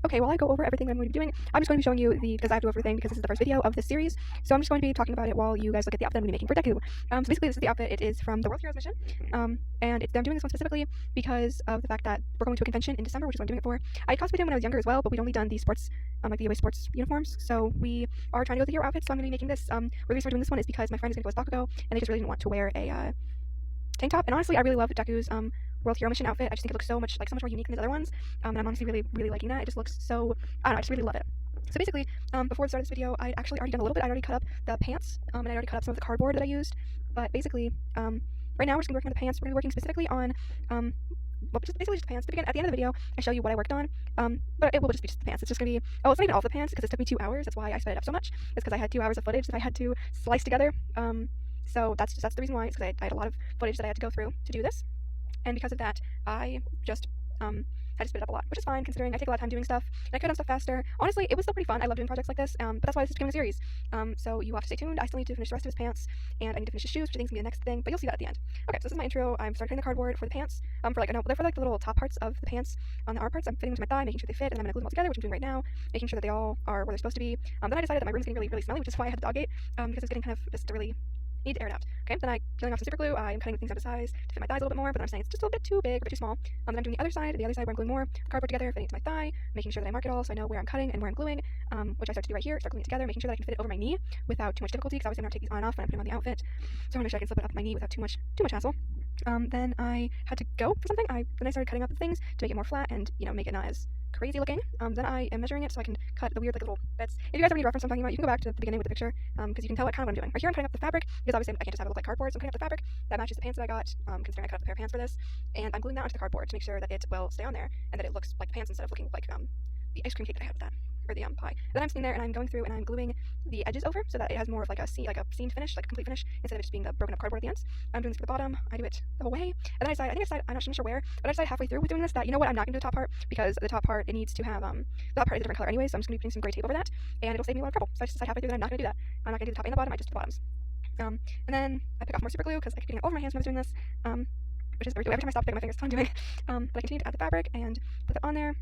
Okay, while I go over everything I'm going to be doing, I'm just going to be showing you because I have to do everything because this is the first video of this series. So I'm just going to be talking about it while you guys look at the outfit I'm going to be making for Deku. So basically this is the outfit. It is from the World Heroes mission. And I'm doing this one specifically because of the fact that we're going to a convention in December, which is what I'm doing it for. I cosplayed him when I was younger as well, but we'd only done the sports, like the away sports uniforms. So we are trying to go with the hero outfit, so I'm going to be making this. The reason we're doing this one is because my friend is going to go as Bakugo, and they just really didn't want to wear a tank top. And honestly, I really love Deku's World Hero Mission outfit. I just think it looks so much more unique than his other ones. And I'm honestly really liking that. It just looks so, I don't know, I just really love it. So basically, before the start of this video, I'd actually already done a little bit. I'd already cut up the pants, and I'd already cut up some of the cardboard that I used. But basically, right now we're just going to be working on the pants. We're going to be working specifically on, basically just the pants. But again, at the end of the video, I show you what I worked on. But it will just be just the pants. It's just going to be, it's not even all the pants, because it took me 2 hours. That's why I sped it up so much. It's because I had 2 hours of footage that I had to slice together. So that's the reason why. It's because I had a lot of footage that I had to go through to do this. And because of that, I just had to split it up a lot, which is fine considering I take a lot of time doing stuff, and I could have done stuff faster. Honestly, it was still pretty fun. I love doing projects like this, but that's why this became a series. So you have to stay tuned. I still need to finish the rest of his pants, and I need to finish his shoes, which I think is going to be the next thing, but you'll see that at the end. Okay, so this is my intro. I'm starting cutting the cardboard for the pants, they're for the little top parts of the pants. On the arm parts, I'm fitting them to my thigh, making sure they fit, and I'm going to glue them all together, which I'm doing right now, making sure that they all are where they're supposed to be. Then I decided that my room's getting really smelly, which is why I had the dog gate, because it's getting kind of just really need to air it out. Okay, then I'm peeling off some super glue. I'm cutting things down to size to fit my thighs a little bit more, but then I'm saying it's just a little bit too big or too small. Then I'm doing the other side where I'm gluing more cardboard together, fitting it to my thigh, making sure that I mark it all so I know where I'm cutting and where I'm gluing, which I start to do right here. Start gluing it together, making sure that I can fit it over my knee without too much difficulty, because obviously I'm going to take these on and off when I put them on the outfit. So I want to make sure I can slip it up my knee without too much hassle. Then I had to go for something. Then I started cutting up the things to make it more flat and, make it not as crazy looking. Then I am measuring it so I can cut the weird little bits. If you guys ever need reference what I'm talking about, you can go back to the beginning with the picture, because you can tell what I'm doing. Right here I'm cutting up the fabric, because obviously I can't just have it look like cardboard, so I'm cutting up the fabric that matches the pants that I got, considering I cut up a pair of pants for this, and I'm gluing that onto the cardboard to make sure that it will stay on there, and that it looks like the pants instead of looking like the ice cream cake that I had with that, or the pie. Then I'm sitting there and I'm going through and I'm gluing the edges over so that it has more of like a seamed finish, like a complete finish, instead of just being the broken up cardboard at the ends. I'm doing this for the bottom. I do it the whole way, and then I decide, I'm not sure where, but I decide halfway through with doing this that, you know what, I'm not going to do the top part, because the top part, it needs to have, the top part is a different color anyway, so I'm just going to be putting some gray tape over that, and it'll save me a lot of trouble. So I just decide halfway through that I'm not going to do that. I'm not going to do the top and the bottom, I just do the bottoms. And then I pick off more super glue, because I keep getting it all over my hands when I was doing this, which is every time I stop picking my fingers, that's what I'm doing. But I continue to add the fabric and put it on there.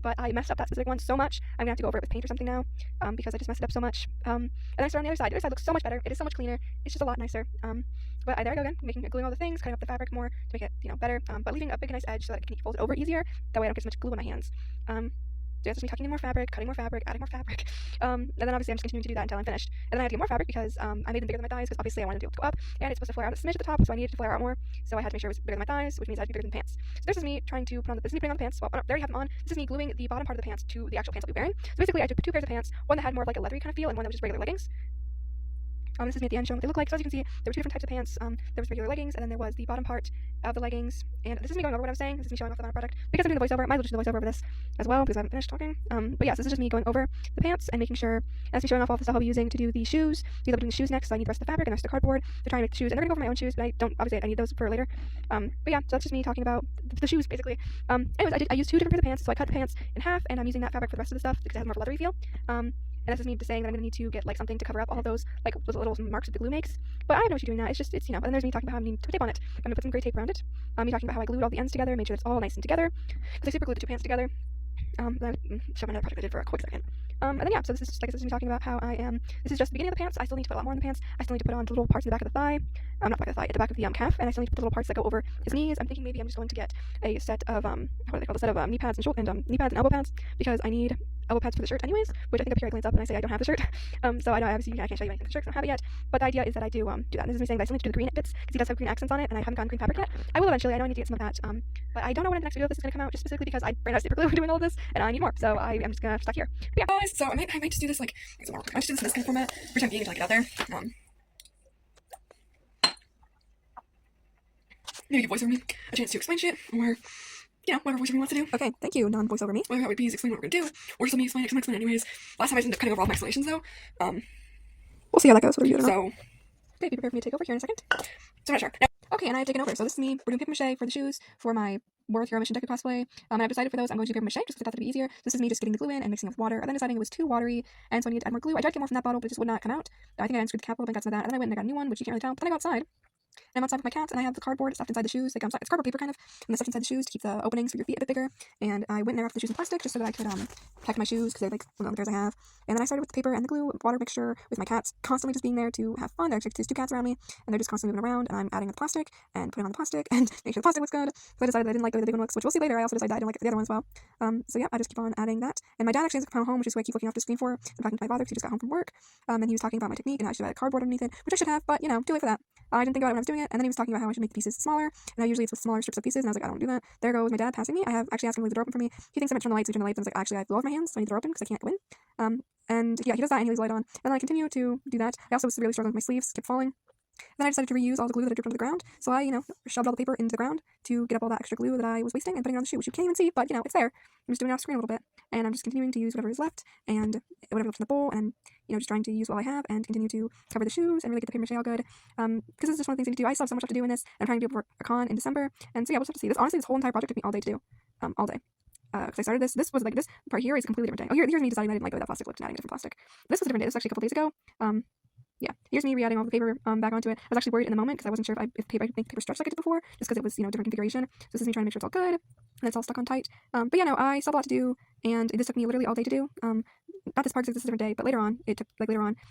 But I messed up that specific one so much, I'm gonna have to go over it with paint or something now, because I just messed it up so much. And then I start on the other side. The other side looks so much better. It is so much cleaner. It's just a lot nicer. But there I go again, gluing all the things, cutting up the fabric more to make it, better. But leaving a big nice edge so that it can fold it over easier. That way I don't get so much glue on my hands. So that's just me tucking in more fabric, cutting more fabric, adding more fabric. And then obviously I'm just continuing to do that until I'm finished. And then I had to get more fabric because I made them bigger than my thighs, because obviously I wanted them to go up, and it's supposed to flare out a smidge at the top, so I needed to flare out more. So I had to make sure it was bigger than my thighs, which means I'd be bigger than the pants. So this is me trying to put on putting on the pants. Well, there you have them on. This is me gluing the bottom part of the pants to the actual pants I'll be wearing. So basically I took 2 pairs of pants, one that had more of like a leathery kind of feel, and one that was just regular leggings. This is me at the end showing what they look like. So as you can see, there were 2 different types of pants. There was regular leggings, and then there was the bottom part of the leggings. And this is me going over what I was saying. This is me showing off the final product. Because I'm doing the voiceover, I might as well just do the voiceover over this as well, because I haven't finished talking. But yeah, so this is just me going over the pants and making sure, as me showing off all the stuff I'll be using to do the shoes. Because I'll be doing the shoes next, so I need the rest of the fabric and the rest of the cardboard to try and make the shoes. And they're going to go over my own shoes, but I don't, obviously I need those for later. But yeah, so that's just me talking about the shoes, basically. Anyways, I used 2 different pairs of pants, so I cut the pants in half, and I'm using that fabric for the rest of the stuff, because it has more of a leathery feel. And this is me saying that I'm going to need to get like something to cover up all of those like little marks that the glue makes. But I know what you're doing now. It's and then there's me talking about how I need to put tape on it. I'm going to put some gray tape around it. Me talking about how I glued all the ends together, made sure it's all nice and together, because I super glued the 2 pants together. Then show my another project I did for a quick second. And then yeah, so this is just this is me talking about how I am. This is just the beginning of the pants. I still need to put a lot more in the pants. I still need to put on the little parts at the back of the thigh. Not the back of the thigh, at the back of the calf, and I still need to put the little parts that go over his knees. I'm thinking maybe I'm just going to get a set of what are they called? A set of knee pads and knee pads and elbow pads, because I need elbow pads for the shirt anyways, which I think up here I glance up and I say I don't have the shirt. So I know obviously I can't show you anything for the shirt because I don't have it yet. But the idea is that I do that. And this is me saying that I still need to do the green bits, because he does have green accents on it, and I haven't gotten green fabric yet. I will eventually. I know I need to get some of that. But I don't know when the next video of this is gonna come out, just specifically because I ran out of super glue doing all of this, and I need more. So I'm just gonna stop here. But yeah, guys. So I might just do this like I might just do this in this kind of format for time being until I get out there. Maybe give voiceover me a chance to explain shit, or whatever voiceover me wants to do. Okay, thank you, non-voiceover me. Whether that would be explain what we're gonna do, or just let me explain it, anyways. Last time I just ended up cutting over all my explanations though. We'll see how that goes. What are you doing? So, okay, be prepared for me to take over here in a second. So I'm not sure. Now, okay, and I've taken over. So this is me. We're doing paper mache for the shoes for my World Hero Mission Deku cosplay. And I've decided for those I'm going to do paper mache just because I thought that'd be easier. This is me just getting the glue in and mixing it with water, and then deciding it was too watery, and so I needed to add more glue. I tried to get more from that bottle, but it just would not come out. I think I unscrewed the cap a little bit, got some of that, and then I went and I got a new one, which you can't really tell. But then I go outside. And I'm outside with my cats, and I have the cardboard stuffed inside the shoes. Like, it's cardboard paper kind of, and the stuff inside the shoes to keep the openings for your feet a bit bigger. And I went in there after the shoes in plastic just so that I could have packed my shoes because they're like one of the pairs I have. And then I started with the paper and the glue, water mixture with my cats constantly just being there to have fun. There's two cats around me, and they're just constantly moving around, and I'm adding the plastic and putting on the plastic and making sure the plastic looks good. So I decided I didn't like the way the big one looks, which we'll see later. I also decided I didn't like the other one as well. So yeah, I just keep on adding that. And my dad actually has come home, which is who I keep looking off the screen for. I'm talking to my father because he just got home from work. And he was talking about my technique and how I should have added cardboard underneath it, which I should have, but you know, too late for that. I didn't think about it when I was doing it. And then he was talking about how I should make the pieces smaller, and how usually it's with smaller strips of pieces. And I was like, I don't do that. There goes my dad passing me. I have actually asked him to leave the door open for me. He thinks I'm gonna turn the lights. So he turned the lights, and I was like, actually, I blow off my hands, so I need the door open because I can't go in. And yeah, he does that, and he leaves the light on. And then I continue to do that. I also was severely struggling with my sleeves, kept falling. Then I decided to reuse all the glue that I dripped onto the ground. So I, shoved all the paper into the ground to get up all that extra glue that I was wasting and putting it on the shoe, which you can't even see, but it's there. I'm just doing it off screen a little bit, and I'm just continuing to use whatever is left and whatever's left in the bowl, and just trying to use what I have and continue to cover the shoes and really get the paper mache all good. Because this is just one of the things I need to do. I still have so much stuff to do in this. I'm trying to do for a con in December, and so yeah, we'll have to see. This whole entire project took me all day to do, all day. Because I started this. This was like this part here is a completely different thing. Oh, here's me deciding I didn't like the way that plastic looked and adding different plastic. This was a different day. This was actually a couple days ago. Yeah, here's me re-adding all the paper back onto it. I was actually worried in the moment because I wasn't sure if I could make paper stretch like I did before, just because it was different configuration. So this is me trying to make sure it's all good and it's all stuck on tight. But yeah, no, I still have a lot to do, and this took me literally all day to do. Not this part because this is a different day, but later on in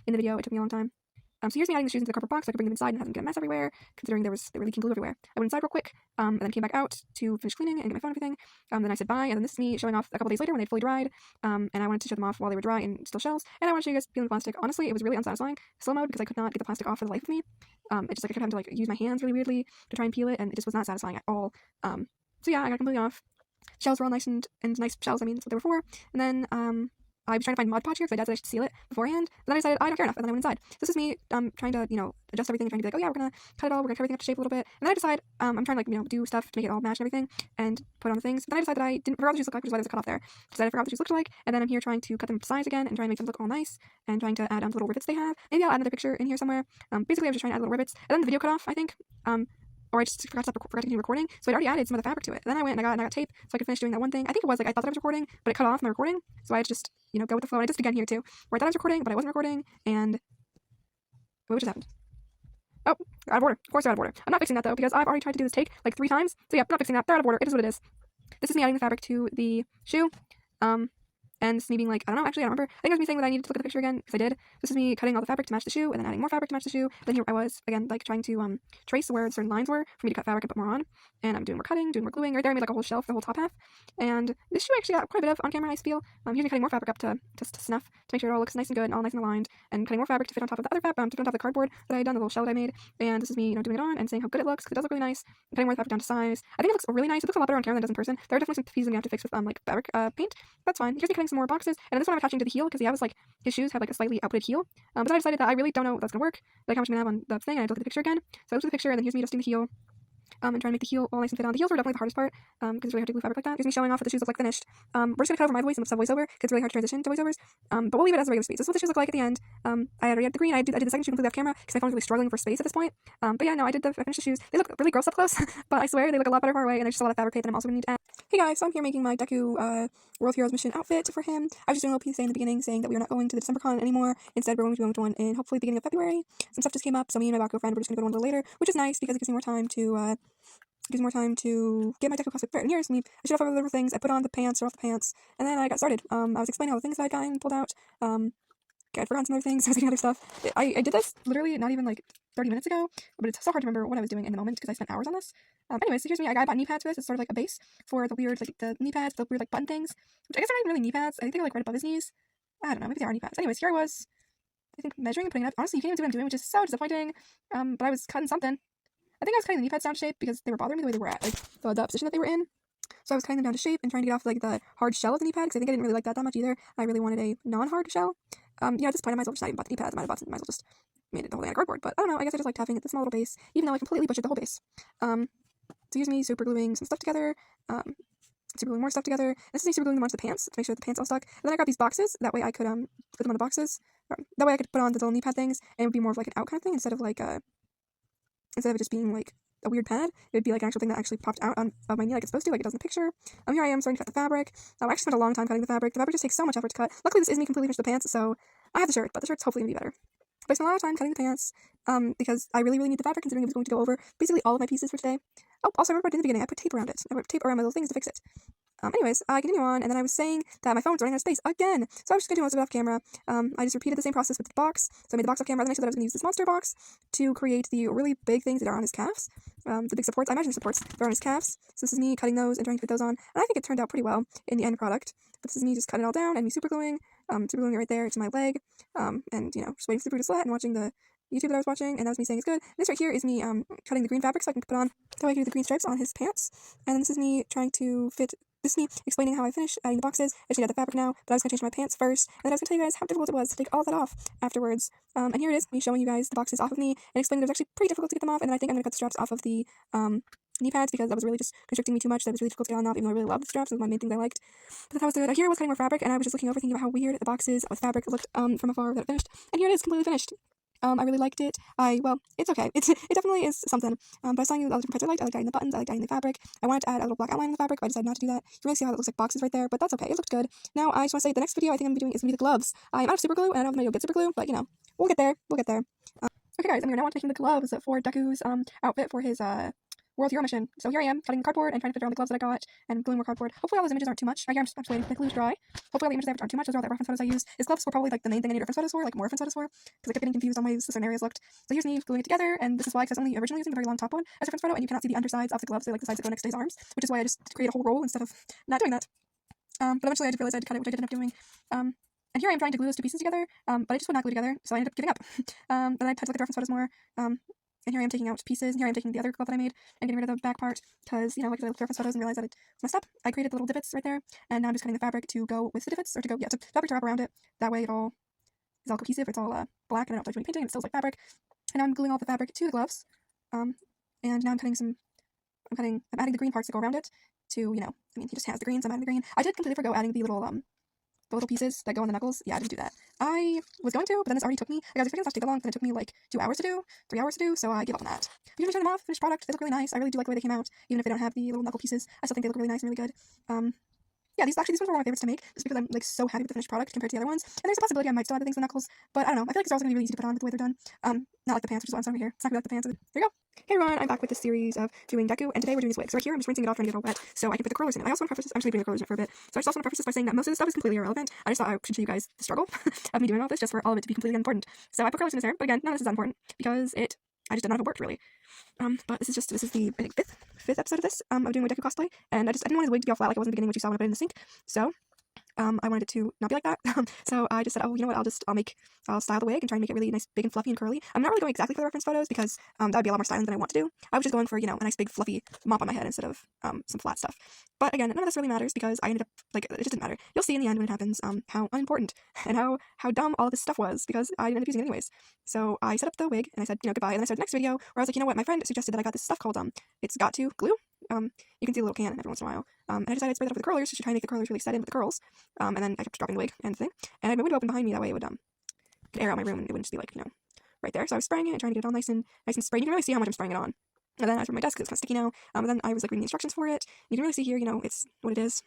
the video, it took me a long time. So here's me adding the shoes into the cardboard box so I could bring them inside and have them get a mess everywhere, considering they were leaking glue everywhere. I went inside real quick, and then came back out to finish cleaning and get my phone and everything. Then I said bye, and then this is me showing off a couple days later when they'd fully dried, and I wanted to show them off while they were dry and still shells, and I wanted to show you guys peeling the plastic. Honestly, it was really unsatisfying, slow mode, because I could not get the plastic off for the life of me. It's just like I kept having to use my hands really weirdly to try and peel it, and it just was not satisfying at all. So yeah, I got completely off. Shells were all nice and nice shells, I mean, that's what they were for. And then, I was trying to find Mod Podge here because my dad said I should seal it beforehand. But then I decided I don't care enough, and then I went inside. So this is me trying to, adjust everything, trying to be like, oh yeah, we're gonna cut it all, we're gonna cut everything up to shape a little bit. And then I decide I'm trying to do stuff to make it all match and everything and put on the things. But then I decided that I didn't forgot what the shoes look like, which is why there's a cut off there. So I forgot what the shoes looked like, and then I'm here trying to cut them to size again and try and make them look all nice and trying to add the little rivets they have. Maybe I'll add another picture in here somewhere. Basically I was just trying to add little rivets, and then the video cut off, I think. Or I just forgot to continue recording, so I'd already added some of the fabric to it. And then I went and I got tape so I could finish doing that one thing. I think it was like I thought that I was recording, but it cut off my recording, so I had to just go with the flow. And I did it again here too, where I thought I was recording, but I wasn't recording. And what just happened? Oh, they're out of order. Of course they're out of order. I'm not fixing that though because I've already tried to do this take like 3 times. So yeah, I'm not fixing that. They're out of order. It is what it is. This is me adding the fabric to the shoe. And this is me being like, I don't know, actually, I don't remember. I think it was me saying that I needed to look at the picture again, because I did. This is me cutting all the fabric to match the shoe, and then adding more fabric to match the shoe. Then here I was, again, like, trying to, trace where certain lines were for me to cut fabric and put more on. And I'm doing more cutting, doing more gluing. Right there I made, like, a whole shelf, the whole top half. And this shoe actually got quite a bit of on-camera ice feel. Here's me cutting more fabric up to snuff, to make sure it all looks nice and good, and all nice and aligned. And cutting more fabric to fit on top of the other fabric, to fit on top of the cardboard that I had done, the little shell that I made. And this is me, doing it on and saying how good it looks, because it does look really nice. And cutting more fabric down to size. I think it looks really nice. It looks a lot better on camera than it does in person. There are definitely some pieces I'm gonna have to fix with, like, fabric, paint. That's fine. Here's me cutting some more boxes. And this one I'm attaching to the heel, because his shoes have like a slightly outputted heel. But then I decided that I really don't know if that's gonna work, like how much I'm gonna have on the thing, and I had to look at the picture again. So I looked at the picture, and then here's me adjusting the heel, and trying to make the heel all nice and fit on. The heels were definitely the hardest part, because it's really hard to glue fabric like that. Here's me showing off what the shoes look like finished. We're just gonna cut over my voice and some voiceover, because it's really hard to transition to voiceovers. But we'll leave it as a regular speed. So this is what the shoes look like at the end. I already had the green. I did the second shoe completely off camera, because my phone was really struggling for space at this point. But yeah, no, I finished the shoes. They look really gross up close, but I swear they look a lot better far away, and there's just a lot of fabric tape that I'm also gonna need to add. Hey guys, so I'm here making my Deku World Heroes Mission outfit for him. I was just doing a little PSA in the beginning saying that we are not going to the December con anymore. Instead, we're going to be going to one in hopefully the beginning of February. Some stuff just came up, so me and my Baku friend were just going to go to one a little later, which is nice because it gives me more time to get my Deku cosplay prepared. And here's me. I showed off all the little things. I put on the pants, or off the pants, and then I got started. I was explaining all the things that I'd gotten pulled out. I'd forgotten some other things. I was getting other stuff. I did this literally not even like 30 minutes ago, but it's so hard to remember what I was doing in the moment because I spent hours on this. Anyways, so here's me. I bought knee pads for this. It's sort of like a base for the weird, like, the knee pads, the weird, like, button things, which I guess are not even really knee pads. I think they're, like, right above his knees. I don't know. Maybe they are knee pads. Anyways, here I was, I think, measuring and putting it up. Honestly, you can't even see what I'm doing, which is so disappointing. But I was cutting something. I think I was cutting the knee pads down to shape because they were bothering me the way they were at, like, the position that they were in. So I was cutting them down to shape and trying to get off, like, the hard shell of the knee pad, because I think I didn't really like that much either. I really wanted a non-hard shell. At this point, I might as well just not even bought the knee pads. I might as well just made it the whole thing out of cardboard. But I don't know, I guess I just liked having the small little base, even though I completely butchered the whole base. So here's me super gluing some stuff together, super gluing more stuff together. This is me super gluing them onto the pants to make sure that the pants all stuck. And then I got these boxes, that way I could put them on the boxes. That way I could put on the little knee pad things, and it would be more of like an out kind of thing, instead of it just being like a weird pad. It would be like an actual thing that actually popped out of my knee like it's supposed to, like it does in the picture. Here I am starting to cut the fabric. I actually spent a long time cutting the fabric. The fabric just takes so much effort to cut. Luckily this is me completely finished the pants, so I have the shirt, but the shirt's hopefully gonna be better. But I spent a lot of time cutting the pants, because I really need the fabric, considering it was going to go over basically all of my pieces for today. Oh, also remember what I did in the beginning, I put tape around it. I put tape around my little things to fix it. Anyways, I continue on, and then I was saying that my phone's running out of space again. So I was just going to do most of it off camera. I just repeated the same process with the box. So I made the box off camera, then I said that I was going to use this monster box to create the really big things that are on his calves. The big supports, I imagine the supports that are on his calves. So this is me cutting those and trying to fit those on. And I think it turned out pretty well in the end product. But this is me just cutting it all down and me super gluing it right there to my leg. And, just waiting for the super to sweat and watching the YouTube that I was watching, and that was me saying it's good. This right here is me cutting the green fabric so I can put on, so I can do the green stripes on his pants. And then this is me trying to fit, this is me explaining how I finish adding the boxes. I just need to add the fabric now, but I was going to change my pants first, and then I was going to tell you guys how difficult it was to take all that off afterwards. And here it is, me showing you guys the boxes off of me, and explaining that it was actually pretty difficult to get them off, and then I think I'm going to cut the straps off of the knee pads because that was really just constricting me too much. That was really difficult to get on off, even though I really loved the straps. It was one of my main things I liked. But that was good. Here I was cutting more fabric, and I was just looking over thinking about how weird the boxes with fabric looked from afar without it finished. And here it is, completely finished. I really liked it. Well, it's okay. It definitely is something. But I was telling you all the different parts I liked. I liked adding the buttons. I liked adding the fabric. I wanted to add a little black outline in the fabric, but I decided not to do that. You really see how it looks like boxes right there, but that's okay. It looked good. Now, I just want to say the next video I think I'm going to be doing is going to be the gloves. I'm out of super glue, and I don't know if I'm going to get super glue, but, we'll get there. We'll get there. Okay, guys, I'm here now taking the gloves for Deku's outfit for his World Hero mission. So here I am, cutting cardboard and trying to fit around the gloves that I got and gluing more cardboard. Hopefully all those images aren't too much. Right here, I'm just waiting for the glue to dry. Hopefully all the images I have aren't too much. Those are all the reference photos I used. His gloves were probably like the main thing I needed reference photos for, like more reference photos for, because I kept getting confused on ways the certain areas looked. So here's me gluing it together, and this is why, because I was only originally using the very long top one as a reference photo, and you cannot see the undersides of the gloves. They're like the sides that go next to his arms, which is why I just created a whole roll instead of not doing that. But eventually I did realize I had to cut it, which I did end up doing. And here I am trying to glue those two pieces together, but I just would not glue together, so I ended up giving up. Then I had to look at the reference photos more. And here I am taking out pieces, and here I am taking the other glove that I made and getting rid of the back part, because, like I looked at the reference photos and realized that it was messed up. I created the little divots right there, and now I'm just cutting the fabric to go with the divots, or to fabric to wrap around it. That way it all is all cohesive, it's all black, and I don't have to do any painting, it still looks like fabric. And now I'm gluing all the fabric to the gloves, and now I'm adding the green parts that go around it to, he just has the greens, I'm adding the green. I did completely forgo adding the little pieces that go on the knuckles. Yeah, I didn't do that. I was going to, but then this already took me. Guys, if it doesn't take that long, then it took me like 2 hours to do, 3 hours to do, so I gave up on that. You can turn them off, finished product. They look really nice. I really do like the way they came out, even if they don't have the little knuckle pieces. I still think they look really nice and really good. Yeah, these ones were one of my favorites to make, just because I'm like so happy with the finished product compared to the other ones. And there's a possibility I might still add the things in the knuckles, but I don't know. I feel like these are also gonna be really easy to put on with the way they're done. Not like the pants, which is what I'm over here. It's not gonna be like the pants. Here you go. Hey everyone, I'm back with this series of doing Deku, and today we're doing his wig. So right here, I'm just rinsing it off, trying to get it all wet, so I can put the curlers in it. I also want to preface this, I'm just leaving the curlers in it for a bit. So I just also want to preface this by saying that most of this stuff is completely irrelevant. I just thought I should show you guys the struggle of me doing all this, just for all of it to be completely unimportant. So I put curlers in his hair, but again, none of this is unimportant, because I just did none of it worked really. But this is the, I think, fifth episode of this, of doing my Deku cosplay, and I didn't want his wig to be all flat like it was in the beginning, which you saw when I put it in the sink. So I wanted it to not be like that. So I just said, oh, you know what, I'll style the wig and try and make it really nice, big and fluffy and curly. I'm not really going exactly for the reference photos, because that would be a lot more styling than I want to do. I was just going for, a nice big fluffy mop on my head instead of some flat stuff. But again, none of this really matters, because I ended up, it just didn't matter. You'll see in the end when it happens how unimportant and how dumb all of this stuff was, because I didn't end up using it anyways. So I set up the wig, and I said, goodbye, and then I started the next video, where I was like, you know what, my friend suggested that I got this stuff called, it's got to glue. You can see a little can every once in a while. And I decided to spray that up with the curlers, just to try and make the curlers really set in with the curls. And then I kept dropping the wig and the thing. And I had my window open behind me, that way it would could air out my room, and it wouldn't just be like, right there. So I was spraying it and trying to get it all nice and sprayed. You can really see how much I'm spraying it on. And then I threw my desk, because it's kind of sticky now. And then I was reading the instructions for it. You can really see here, it's what it is.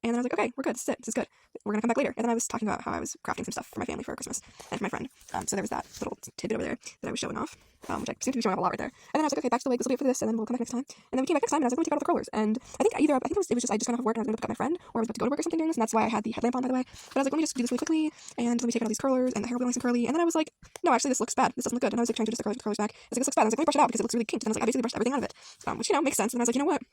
And then I was like, okay, we're good, this is it, this is good. We're gonna come back later. And then I was talking about how I was crafting some stuff for my family for Christmas, and for my friend. So there was that little tidbit over there that I was showing off, which I seem to be showing off a lot right there. And then I was like, okay, back to the wig, this will be it for this, and then we'll come back next time. And then we came back next time, and I was like, I'm gonna take out all the curlers. And I think it was just, I just got off work, and I was gonna pick up my friend, or I was about to go to work or something doing this, and that's why I had the headlamp on, by the way. But I was like, let me just do this really quickly, and let me take out all these curlers, and the hair will be nice and curly. And then I was like, no, actually, this looks bad. This doesn't look good. And I was like, trying to just the curlers back. I was like, this looks bad. I was like, let me brush it out, because it looks really kinked. And I was like, I basically brushed everything out of it, which, makes sense. And I was like, you know what?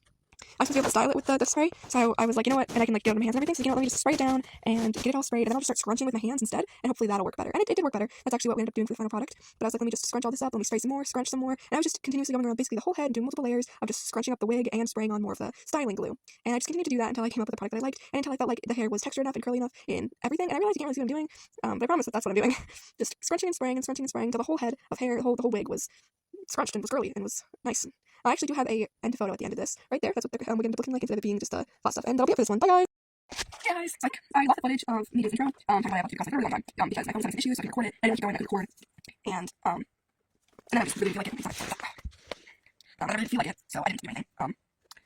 I was supposed to be able to style it with the spray, so I was like, you know what, and I can get it on my hands and everything, so let me just spray it down and get it all sprayed, and then I'll just start scrunching with my hands instead, and hopefully that'll work better. And it did work better. That's actually what we ended up doing for the final product. But I was like, let me just scrunch all this up, let me spray some more, scrunch some more, and I was just continuously going around basically the whole head, doing multiple layers of just scrunching up the wig and spraying on more of the styling glue. And I just continued to do that until I came up with a product that I liked, and until I felt like the hair was textured enough and curly enough in everything. And I realized you can't really see what I'm doing, but I promise that that's what I'm doing. Just scrunching and spraying until the whole head of hair, the whole wig was scrunched and was curly and was nice. I actually do have a end photo at the end of this. Right there, that's what the wig ended up looking like, instead of it being just flat stuff. And that'll be it for this one. Bye guys! Hey guys! It's like, I lost the footage of me doing this intro, talking about how I to cosplay for a long time, because my phone was having some issues, so I could record it, and I didn't want to go and record. And I just really feel like it. I really feel like it, so I didn't do anything. And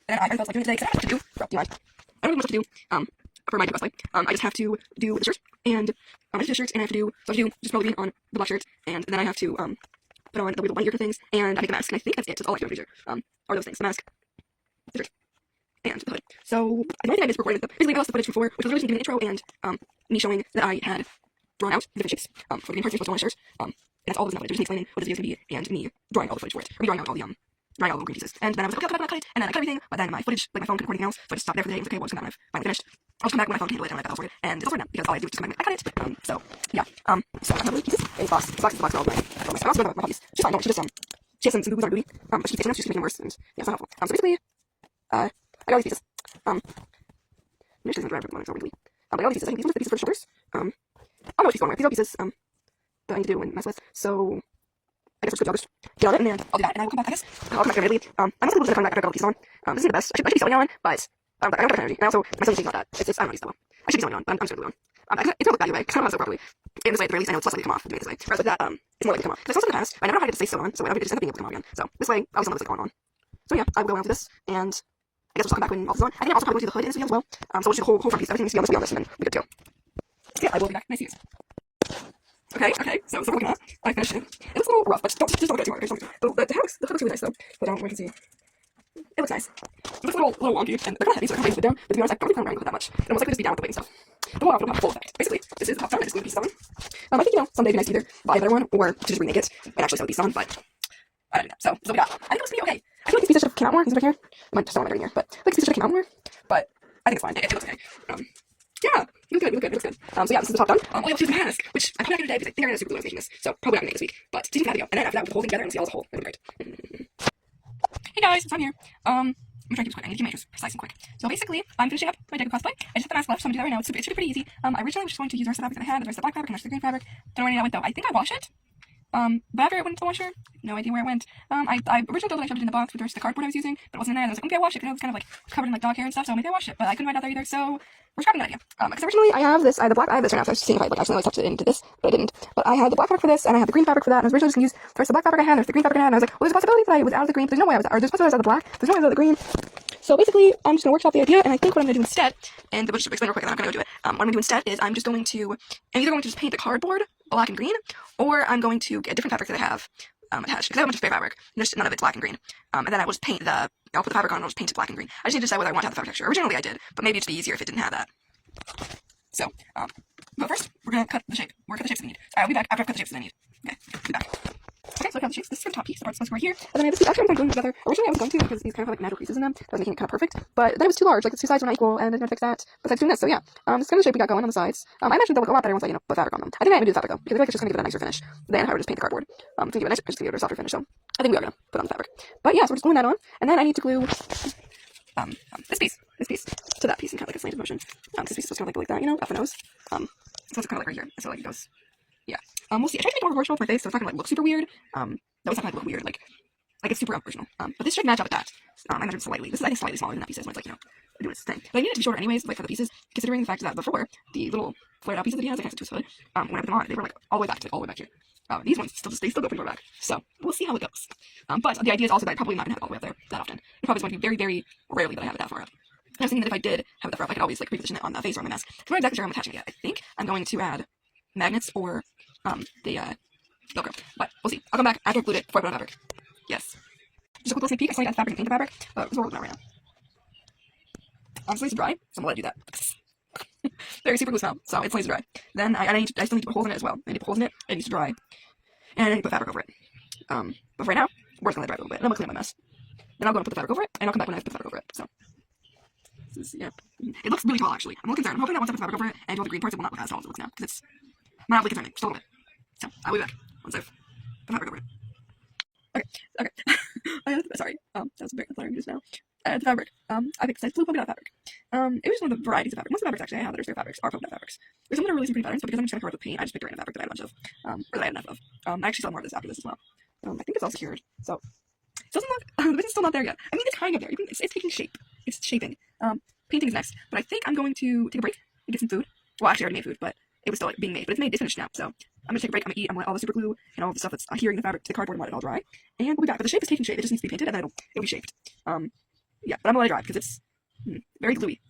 then I felt like doing it today, because I have to do, well, do I? I don't really know what to do, for my cosplay. I just have to do the shirt, and, I have to do the shirts, and I have to do just probably on the black shirt, and then I have to, put on the weird bunny ear things, and I make the mask, and I think that's it. That's all I do in the future. Are those things. The mask, the shirt, and the hood. So I don't think I missed recording it. Basically, I lost the footage before, which was originally giving an intro and me showing that I had drawn out the different shapes for the main parts of the monsters. And that's all that was in the footage. Just me explaining what this video is going to be and me drawing all the footage for it. Or me drawing out all the drawing all the green pieces. And then I was like, okay, I'll cut it, and then I cut everything, but then my footage, like my phone couldn't record anything else, so I just stopped there for the day and was like, okay, well, just come back when I've finally finished. I'll just come back when my phone can handle it and I got all sorted, and it's all sorted now, because all I do is just come back and I cut it. So yeah. So I have the pieces, a box. The box is the box for all my stuff. I also got my hobbies. She's fine, don't she has some boobies on her booty. But she keeps taking them, so she's making them worse, and yeah, it's not helpful. So basically, I got all these pieces. Maybe she doesn't drive so weekly. But I got all these pieces. I think these ones are the pieces for the shoulders. I don't know which piece going with. These are all pieces, that I need to do and mess with. So I guess I'll just get on it, and then I'll do that, and I will come back, I guess. I'll come back immediately. I'm not going to come back after I got all the pieces on. This isn't the best. I should be selling on, but I don't have that energy. And also, my selling is not that. It's I don't know these that well. I should be selling on, but I'm just going to glue on. It's not look bad anyway, because I don't know how to sew properly. In this way, at the very least, I know it's less likely to come off doing it this way. Whereas with that, it's more likely to come off. Because I saw in the past, I never had to stay sewn on, so I just end up being able to come off again. So this way, I always know this like going on. So yeah, I will go on to this, and I guess we'll just come back when all this is on. I think I'll also probably go to the hood in this video as well. So we'll just do the whole front piece. Everything needs to be on this, and then we good to go. So yeah, I will be back. Nice to see you. Okay, so we're looking at. I finished it. It looks a little rough, but don't get too hard. The hood looks really nice though. But we can see. It looks nice. It looks a little wonky, and they're kind of heavy, so they're kind of down. But to be honest, I don't really plan on running with it that much. It'll most likely just be down with the weight and stuff. The blowout will have a full effect. Basically, this is the top down. I just glued pieces on. I think someday it'd be nice to either buy a better one or to just remake it and actually sew the pieces on. But I don't know. So this is what we got. I think it looks pretty okay. I feel like these pieces should have came out more. These right here. I might just don't want to in here, but I think these pieces should have came out more. But I think it's fine. It looks okay. Yeah, it looks good. It looks good. So yeah, this is the top done. All you have to do is the mask, which I'm not gonna do today because I think I'm gonna super glue making this. So probably not gonna make this week. But see you in the video, and then after that, with the whole thing together and see all as a whole. It'll be great. Hey guys, so I'm here. I'm trying to keep this quick. I need to keep my measures precise and quick. So basically, I'm finishing up my Deku cosplay. I just have the mask left, so I'm gonna do that right now. It should be pretty easy. I originally was just going to use the rest of the fabric that I had, the rest of the black fabric and the rest of the green fabric. Don't know where any of that went though. I think I washed it. But after it went into the washer, no idea where it went. I originally thought that I shoved it in the box with the rest of the cardboard I was using, but it wasn't in there. And I was like, okay, I'll wash it. And it was kind of like covered in like dog hair and stuff, so maybe I washed it, but I couldn't find out there either. So we're scrapping that idea. Because originally I have this right now, so I was seeing if I like accidentally tucked it into this, but I didn't. But I had the black fabric for this, and I had the green fabric for that. And I was originally just gonna use the rest of the black fabric I had, there's the green fabric I had, and I was like, well, there's a possibility that I was out of the green, but there's no way I was, or there's a possibility I was out of the black, there's no way I was out of the green. So basically, I'm just gonna workshop the idea, and I think what I'm gonna do instead, and we'll just explain real quick, and I'm gonna go do it. What I'm gonna do instead is I'm either going to just paint the cardboard black and green, or I'm going to get a different fabric that I have attached, because I have a bunch of spare fabric, and just none of it's black and green. And then I will just paint I'll put the fabric on and I'll just paint it black and green. I just need to decide whether I want to have the fabric texture. Originally I did, but maybe it'd be easier if it didn't have that. So, but first, we're gonna cut the shape. We're gonna cut the shapes that we need. I'll be back after I've cut the shapes that I need. Okay, be back. Okay, so I cut the shapes. This is for the top piece, the part's supposed to go right here. And then I have this piece. Actually, I'm gluing together. Originally, I was going to because these kind of have like natural creases in them. That was making it kind of perfect. But then it was too large. Like, the two sides were not equal, and I didn't fix that. Besides doing this, so yeah. This is kind of the shape we got going on the sides. I imagine they'll look a lot better once I, put fabric on them. I think I'm gonna do the fabric though, because I feel like it's just gonna give it a nicer finish than if I were just paint the cardboard. To give it a softer finish. So I think we are gonna put on the fabric. But yeah, so we're just gluing that on, and then I need to glue this piece to that piece in kind of like a slanted motion. This piece is supposed to kind of like that, up the nose. So it's kind of like right here. So like it goes. Yeah. We'll see. I tried to make it more proportional with my face, so it's not gonna like look super weird. No, it's not gonna look weird. Like it's super unproportional. But this should match up with that. I measured slightly. This is I think slightly smaller than that piece is when it's like doing its thing. But I need it to be shorter anyways, like for the pieces, considering the fact that before the little flared out pieces that he has, like to his hood, when I put them on, they were like all the way back to all the way back here. These ones they still go pretty far back. So we'll see how it goes. But the idea is also that I'm probably not gonna have it all the way up there that often. It probably is going to be very, very rarely that I have it that far up. And I was thinking that if I did have it that far up, I could always like reposition it on the face or on the mask. I'm not exactly sure how I'm attaching it yet. I think I'm going to add magnets or the Velcro. But we'll see. I'll come back after I've glued it before I put on fabric. Yes. Just a quick little sneak peek. I still need to add fabric and paint the fabric. This is what we're looking at right now. It's dry, so I'm gonna let it do that. Very super glue smell, so it's laser dry. Then I still need to put holes in it as well. I need to put holes in it. It needs to dry, and I need to put fabric over it. But for right now, we're just gonna let it dry a little bit. And I'm gonna clean up my mess. Then I'll go and put the fabric over it, and I'll come back when I put the fabric over it. So, yeah, it looks really tall actually. I'm a little concerned. I'm hoping that once I put the fabric over it and do all the green parts, it will not look as tall as it looks now, because it's mildly concerning, just a little bit. So I'll be back once I've put the fabric over it. Okay. Sorry. That was very flaring just now. The fabric. I picked size blue polka dot fabric. It was one of the varieties of fabric. Most of the fabrics actually I have that are spare fabrics are polka dot fabrics. There's some that are really super pretty patterns, but because I'm just gonna cover it with paint, I just picked a random fabric that I had a bunch of, or that I had enough of. I actually saw more of this after this as well. I think it's all secured. So it doesn't look. The business is still not there yet. I mean, it's kind of there. It's taking shape. It's shaping. Painting is next, but I think I'm going to take a break and get some food. Well, actually, I already made food, but it was still like being made. But it's made. It's finished now. So I'm gonna take a break. I'm gonna eat. I'm gonna let all the super glue and all the stuff that's adhering the fabric to the cardboard and let it all dry. And we'll be back. But the shape is taking shape. It just needs to be painted, and then it'll be shaped. Yeah, but I'm gonna let it dry because it's very gluey.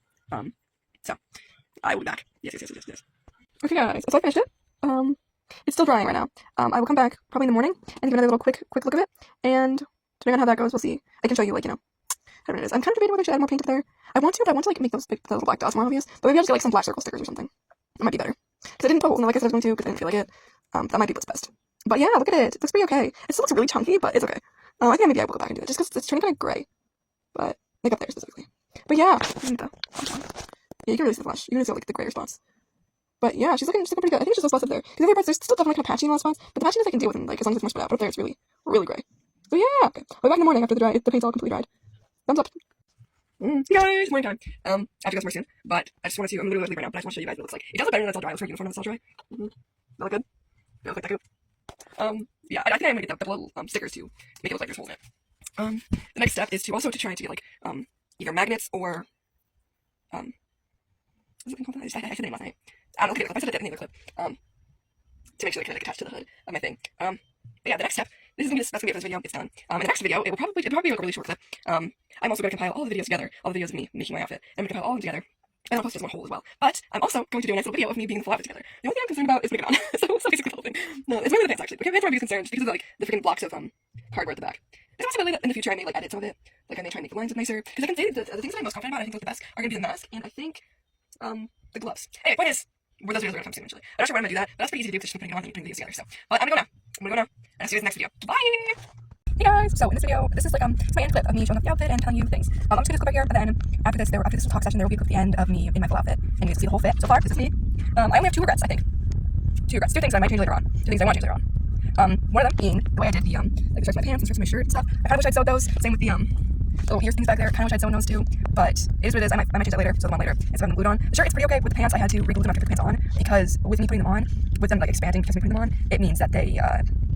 So I will be back. Yes. Okay, guys. So I finished it. It's still drying right now. I will come back probably in the morning and give another little quick look of it. And depending on how that goes, we'll see. I can show you I don't know what it is. I'm kind of debating whether I should add more paint up there. I want to, but I want to like make those little black dots more obvious. But maybe I'll just get like some black circle stickers or something. That might be better. Because I didn't put holes in it like I said I was going to, because I didn't feel like it. That might be what's best. But yeah, look at it. It looks pretty okay. It still looks really chunky, but it's okay. I think maybe I will go back and do it, just because it's turning kind of gray. But, like up there specifically. But yeah, yeah, you can really see the flesh. You can really see like the grayer spots. But yeah, she's looking pretty good. I think it's just those spots up there. Because the other parts, there's still definitely kind of patchy in those spots, but the patchiness I can deal with, like, as long as it's more spread out. But up there, it's really, really gray. So yeah, okay. I'll be back in the morning after the paint's all completely dried. Thumbs up. Hey guys, morning time. I have to go somewhere soon, but I just wanted to, I'm literally leaving right now, but I just want to show you guys what it looks like. It does look better when it's all dry. It looks very uniform when it's all dry. That look good? That look like Deku? Yeah, I think I'm gonna get the little stickers to make it look like there's holes in it. The next step is to also try to get like either magnets or what's it called? I said the name last night. I don't know, I said it in the other clip. To make sure they can like attach to the hood of my thing. But yeah, the next step, that's gonna be it for this video. It's done. In the next video, it'll probably be like a really short clip. I'm also going to compile all the videos together, all the videos of me making my outfit, and I'm gonna compile all of them together. And I'll post it as one whole as well. But I'm also going to do a nice little video of me being the full outfit together. The only thing I'm concerned about is putting it on. so basically the whole thing. No, it's mainly the pants actually. The pants are my biggest concern just because of like the freaking blocks of hardware at the back. There's a possibility that in the future I may like edit some of it. Like I may try and make the lines look nicer. Because I can say that the things that I'm most confident about, I think look the best, are gonna be the mask and I think the gloves. Anyway, point is, where those videos are gonna come soon eventually. I'm not sure when I'm gonna do that, but that's pretty easy to do because just putting it on and putting these together. So but I'm gonna go now. And I'll see you in the next video. Bye! Hey guys! So in this video, this is like my end clip of me showing off the outfit and telling you things. I'm just gonna clip right here, but then after this talk session, there will be a clip at the end of me in my full outfit, and you can see the whole fit. So far, this is me. I only have 2 regrets, I think. 2 regrets. 2 things I might change later on. 2 things I want to change later on. One of them being the way I did the like the stripes on my pants and stripes on my shirt and stuff. I kind of wish I'd sewed those. Same with the little ear things back there. I kind of wish I'd sewn those too. But it is what it is. I might change that later. So the one later. It's been glued on. The shirt is pretty okay. With the pants, I had to re-glue them after the pants on because with me putting them on, with them like expanding because me putting them on, it means that they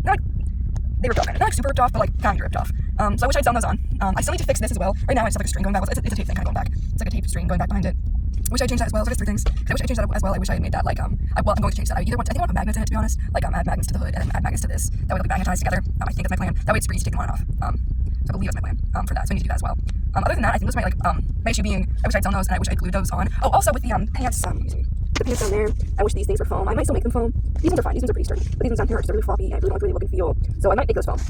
not like they ripped off kind of. Not like super ripped off, but like kind of ripped off. So I wish I'd sewn those on. I still need to fix this as well. Right now I just have like a string going back. It's a tape thing kind of going back. It's like a tape string going back behind it. I wish I changed that as well. So there's 3 things. I wish I changed that as well. I wish I had made that like I'm going to change that. I think I want to put magnets in it to be honest. Like add magnets to the hood and add magnets to this. That way they'll be magnetized together. I think that's my plan. That way it's free to take them on and off. So I believe that's my plan for that. So I need to do that as well. Other than that, I think this might my issue being I wish I'd sewn those and I wish I glued those on. Oh, also with the pants the pants down there, I wish these things were foam. I might still make them foam. These ones are fine. These ones are pretty sturdy. But these ones down here are just really floppy and I really don't really look and feel. So I might make those foam.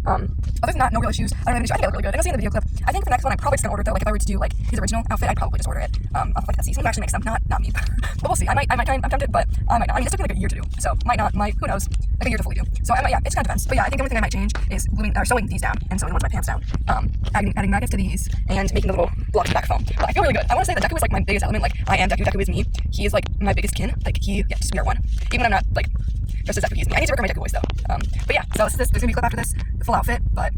Other than that, no real issues. I don't have an issue. I think they look really good. And I'll see in the video clip. I think the next one I'm probably just gonna order it though. Like if I were to do like his original outfit, I'd probably just order it. Off like Etsy. Someone actually makes them, not me. But we'll see. I might try. I'm tempted, but I might not. I mean, it's taking like a year to do, so might who knows? Like a year to fully do. So I might, yeah, it's kind of depends. But yeah, I think the only thing I might change is gluing or sewing these down and sewing the ones in my pants down. Adding magnets to these and making the little blocks of back foam. But I feel really good. I want to say that Deku is like my biggest element. Like I am Deku. Deku is me. He is like my biggest kin. Like just we are one. Even when I'm not like just as Deku, he's me. I need to work on my Deku voice though. But yeah, so there's gonna be a clip after this, the full outfit, but.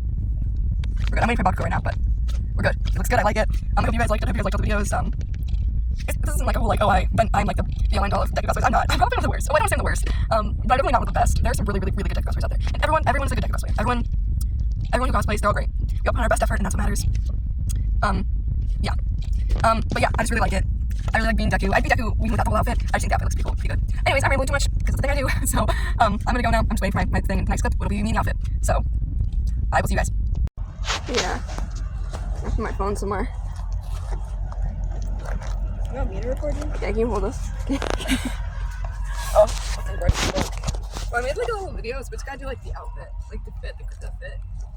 We're good. I'm waiting for Bob to go right now, but we're good. It looks good. I like it. I hope you guys liked it. I hope you guys liked all the videos. This isn't like a whole like, oh, I'm like the yelling doll of Deku cosplayers. I'm not. I'm probably not the worst. Oh, I don't say I'm the worst. But I'm definitely not one of the best. There's some really good Deku cosplayers out there. And everyone's a good Deku cosplayer. Everyone who cosplays, they're all great. We all put in our best effort, and that's what matters. Yeah. But yeah, I just really like it. I really like being Deku. I'd be Deku even without the whole outfit. I just think the outfit looks pretty cool, pretty good. Anyways, I'm rambling too much because that's the thing I do. So, I'm gonna go now. I'm just waiting for my thing in the next clip. It'll be me in the outfit. So, I will see you guys. Yeah. My phone somewhere. You want me to record you? Yeah, can you hold this? Oh, that's important. Well, I made like a little video, so it's gotta do like the outfit, like the fit.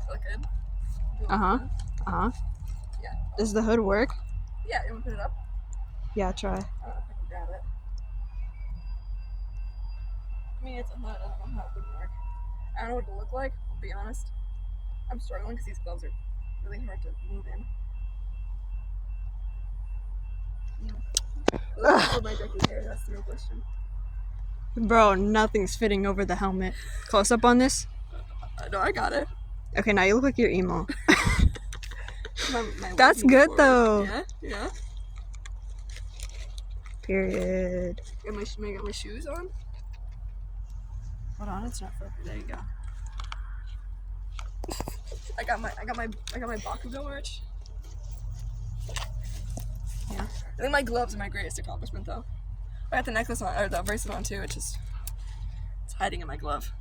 Look good. Yeah. Does the hood work? Yeah, you wanna put it up? Yeah, try. I don't know if I can grab it. I mean, it's a hood. I don't know how it would work. I don't know what it would look like, to be honest. I'm struggling because these gloves are really hard to move in. For my Deku hair, that's the real question. Bro, nothing's fitting over the helmet. Close up on this? No, I got it. Okay, now you look like you're emo. my That's good forward. though. Yeah. Period. Got my shoes on. Hold on, it's not perfect. There you go. I got my Bakugo arch. Yeah. I think my gloves are my greatest accomplishment though. I got the necklace on, or the bracelet on too. It's hiding in my glove.